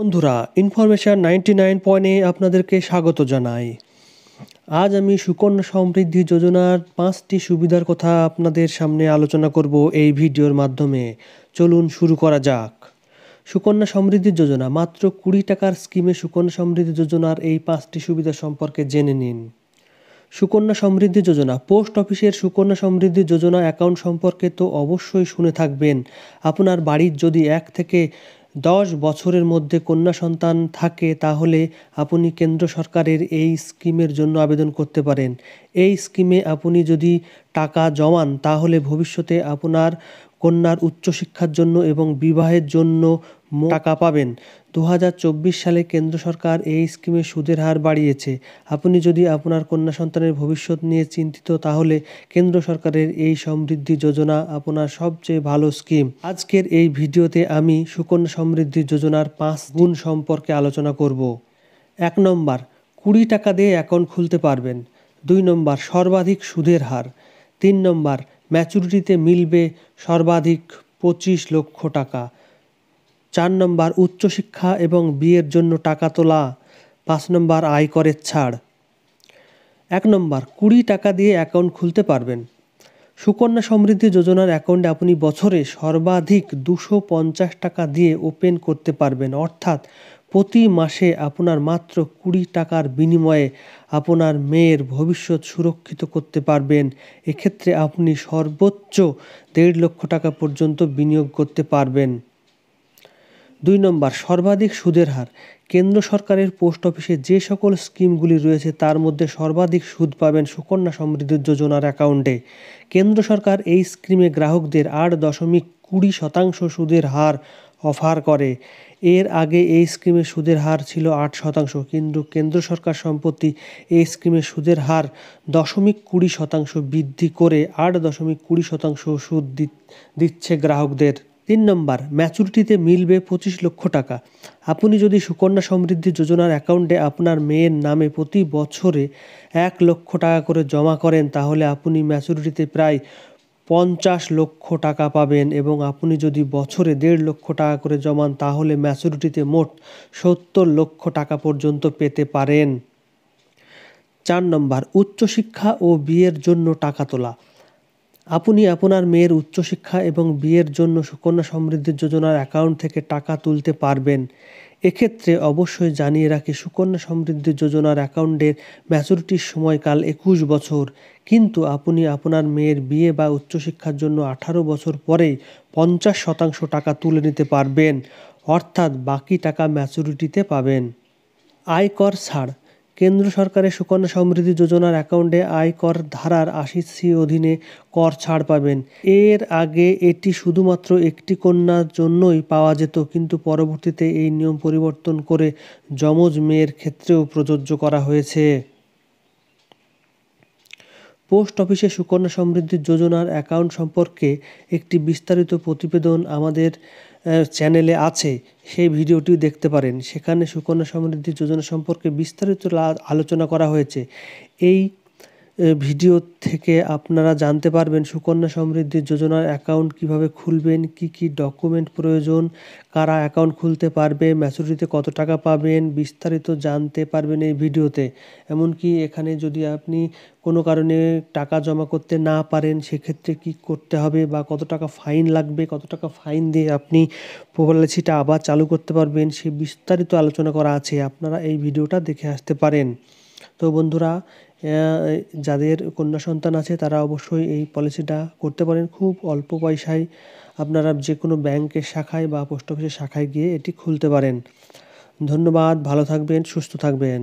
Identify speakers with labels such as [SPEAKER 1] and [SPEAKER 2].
[SPEAKER 1] বন্ধুরা, ইনফরমেশন 99 আপনাদেরকে স্বাগত জানাই। আজ আমি সুকন্যা সমৃদ্ধি যোজনার 5টি সুবিধার কথা আপনাদের সামনে আলোচনা করব এই ভিডিওর মাধ্যমে। চলুন শুরু করা যাক। সুকন্যা সমৃদ্ধি যোজনা, মাত্র 20 টাকার স্কিমে সুকন্যা সমৃদ্ধি যোজনার এই 5টি সুবিধা সম্পর্কে জেনে নিন। সুকন্যা সমৃদ্ধি যোজনা, পোস্ট অফিসের সুকন্যা সমৃদ্ধি যোজনা অ্যাকাউন্ট সম্পর্কে তো অবশ্যই শুনে থাকবেন। আপনার বাড়ির যদি 1 থেকে 10 বছরের মধ্যে কন্যা সন্তান থাকে তাহলে আপনি কেন্দ্র সরকারের এই স্কিমের জন্য আবেদন করতে পারেন। এই স্কিমে আপনি যদি টাকা জমান তাহলে ভবিষ্যতে আপনার কন্যার উচ্চশিক্ষার জন্য এবং বিবাহের জন্য টাকা পাবেন। 2024 সালে কেন্দ্র সরকার এই স্কিমে সুদের হার বাড়িয়েছে। আপনি যদি আপনার কন্যা সন্তানের ভবিষ্যৎ নিয়ে চিন্তিত তাহলে কেন্দ্র সরকারের এই সমৃদ্ধি যোজনা আপনার সবচেয়ে ভালো স্কিম। আজকের এই ভিডিওতে আমি সুকন্যা সমৃদ্ধি যোজনার 5 গুণ সম্পর্কে আলোচনা করব। 1 নম্বর, 20 টাকা দিয়ে অ্যাকাউন্ট খুলতে পারবেন। 2 নম্বর, সর্বাধিক সুদের হার। 3 নম্বর, ম্যাচুরিটিতে মিলবে সর্বাধিক 25 লক্ষ টাকা। 4 নম্বর, উচ্চশিক্ষা এবং বিয়ের জন্য টাকা তোলা। 5 নম্বর, আয়করের ছাড়। 1 নম্বর, 20 টাকা দিয়ে অ্যাকাউন্ট খুলতে পারবেন। সুকন্যা সমৃদ্ধি যোজনার অ্যাকাউন্টে আপনি বছরে সর্বাধিক 250 টাকা দিয়ে ওপেন করতে পারবেন, অর্থাৎ প্রতি মাসে আপনার মাত্র 20 টাকার বিনিময়ে আপনার মেয়ের ভবিষ্যৎ সুরক্ষিত করতে পারবেন। এক্ষেত্রে আপনি সর্বোচ্চ 1.5 লক্ষ টাকা পর্যন্ত বিনিয়োগ করতে পারবেন। 2 নম্বর, সর্বাধিক সুদের হার। কেন্দ্র সরকারের পোস্ট অফিসে যে সকল স্কিমগুলি রয়েছে তার মধ্যে সর্বাধিক সুদ পাবেন সুকন্যা সমৃদ্ধি যোজনার অ্যাকাউন্টে। কেন্দ্র সরকার এই স্কিমে গ্রাহকদের 8.20% সুদের হার অফার করে। এর আগে এই স্কিমে সুদের হার ছিল 8%, কিন্তু কেন্দ্র সরকার সম্প্রতি এই স্কিমে সুদের হার 0.20% বৃদ্ধি করে 8.20% সুদ দিচ্ছে গ্রাহকদের। 3 নম্বর, ম্যাচুরিটিতে মিলবে 25 লক্ষ টাকা। আপনি যদি সুকন্যা সমৃদ্ধি যোজনার অ্যাকাউন্টে আপনার মেয়ের নামে প্রতি বছরে 1 লক্ষ টাকা করে জমা করেন তাহলে আপনি ম্যাচুরিটিতে প্রায় 50 লক্ষ টাকা পাবেন, এবং আপনি যদি বছরে 1.5 লক্ষ টাকা করে জমান তাহলে ম্যাচুরিটিতে মোট 70 লক্ষ টাকা পর্যন্ত পেতে পারেন। 4 নম্বর, উচ্চশিক্ষা ও বিয়ের জন্য টাকা তোলা। আপনি আপনার মেয়ের উচ্চশিক্ষা এবং বিয়ের জন্য সুকন্যা সমৃদ্ধি যোজনার অ্যাকাউন্ট থেকে টাকা তুলতে পারবেন। এক্ষেত্রে অবশ্যই জানিয়ে রাখি, সুকন্যা সমৃদ্ধি যোজনার অ্যাকাউন্টের ম্যাচুরিটির সময়কাল 21 বছর, কিন্তু আপনি আপনার মেয়ের বিয়ে বা উচ্চশিক্ষার জন্য 18 বছর পরেই 50% টাকা তুলে নিতে পারবেন, অর্থাৎ বাকি টাকা ম্যাচুরিটিতে পাবেন। আয়কর ছাড়। কেন্দ্র সরকারের সুকন্যা সমৃদ্ধি যোজনার অ্যাকাউন্টে আয়কর ধারার 80C অধীনে কর ছাড় পাবেন। এর আগে এটি শুধুমাত্র একটি কন্যার জন্যই পাওয়া যেত, কিন্তু পরবর্তীতে এই নিয়ম পরিবর্তন করে যমজ মেয়ের ক্ষেত্রেও প্রযোজ্য করা হয়েছে। পোস্ট অফিসে সুকন্যা সমৃদ্ধি যোজনার অ্যাকাউন্ট সম্পর্কে একটি বিস্তারিত প্রতিবেদন আমাদের চ্যানেলে আছে, সেই ভিডিওটি দেখতে পারেন। সেখানে সুকন্যা সমৃদ্ধি যোজনা সম্পর্কে বিস্তারিত আলোচনা করা হয়েছে। এই ভিডিও থেকে আপনারা জানতে পারবেন সুকন্যা সমৃদ্ধি যোজনার অ্যাকাউন্ট কিভাবে খুলবেন, কি কি ডকুমেন্ট প্রয়োজন, কারা অ্যাকাউন্ট খুলতে পারবে, ম্যাচুরিটিতে কত টাকা পাবেন, বিস্তারিত জানতে পারবেন এই ভিডিওতে। এমনকি এখানে যদি আপনি কোনো কারণে টাকা জমা করতে না পারেন সেক্ষেত্রে কি করতে হবে বা কত টাকা ফাইন লাগবে, কত টাকা ফাইন দিয়ে আপনি পলিসিটা আবার চালু করতে পারবেন, সে বিস্তারিত আলোচনা করা আছে। আপনারা এই ভিডিওটা দেখে আসতে পারেন। তো বন্ধুরা, যাদের কন্যা সন্তান আছে তারা অবশ্যই এই পলিসিটা করতে পারেন। খুব অল্প পয়সায় আপনারা যে কোনো ব্যাংকের শাখায় বা পোস্ট অফিসের শাখায় গিয়ে এটি খুলতে পারেন। ধন্যবাদ, ভালো থাকবেন, সুস্থ থাকবেন।